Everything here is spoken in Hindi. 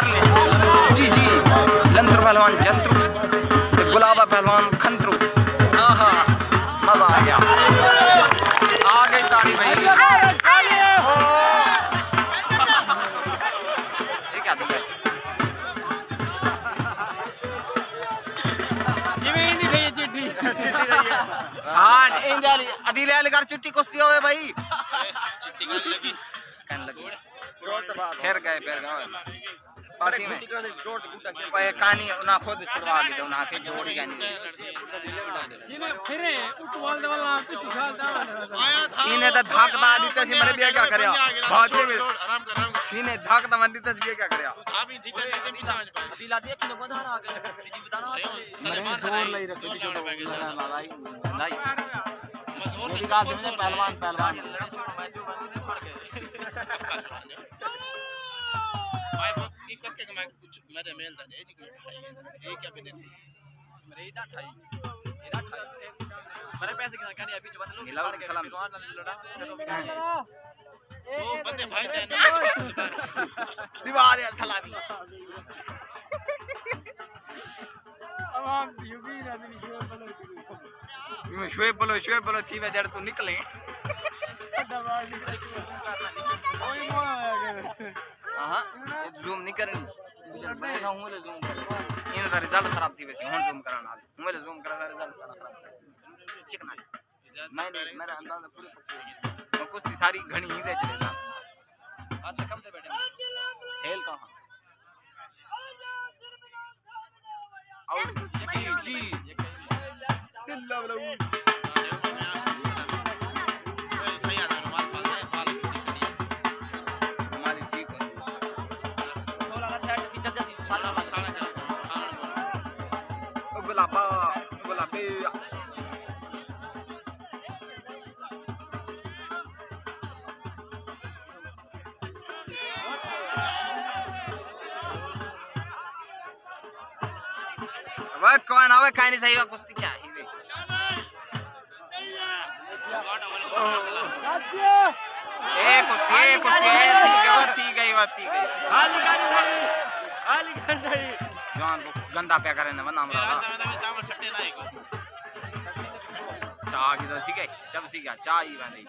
जी जी जंत्र पहलवान जंत्र, गुलाबा पहलवान खंत्रू। आहा मजा आ गया। आ गई ताड़ी भाई। ये क्या दिखा? आज इंजाली अदीले लेकर चिट्ठी कुश्ती होवे भाई। चिट्ठी कहने लगी फिर गए पासी में कहानी ना खुद छुड़वा ली तो ना के जोड़ी कहानी सीने तो धकदा दिते सी मरे बिया क्या करया भागते में सीने धकदा मन दिते बिया क्या करया दिला दे कि बधा आ गए जी बताना मरे जोर नहीं रखे जो भाई नहीं मेरी बात सुन पहलवान पहलवान करके मैं कुछ मेरे मेल था ए क्या बने मेरे इदा ठाई मेरे पैसे कितना कहने अभी बंद लोग सलाम ओ बंदे भाई दे दीवार है सलामी अब यूबी ना शोएब बोलो थी वे जड़ तू निकले हां जूम नहीं करनी मैं हूं ले जूम इन दा रिजल्ट खराब थी वैसे हुन जूम कराना हूं ले जूम करा दा रिजल्ट खराब चिकना मैं मेरा अंदाजा पूरी पक्की है कुछ सारी घणी ही दे चले ना हाथ कम से बैठे खेल कहां आउट जी दिल्ला वाला वह कौन आवे काई नहीं थई कुश्ती क्या ही वे ठीक गई खाली जान को गंदा पे करे ना नाम रास्ते में चावल छट्टे ना को चाह की तो सीखे जब सीखा चाह ही बंदी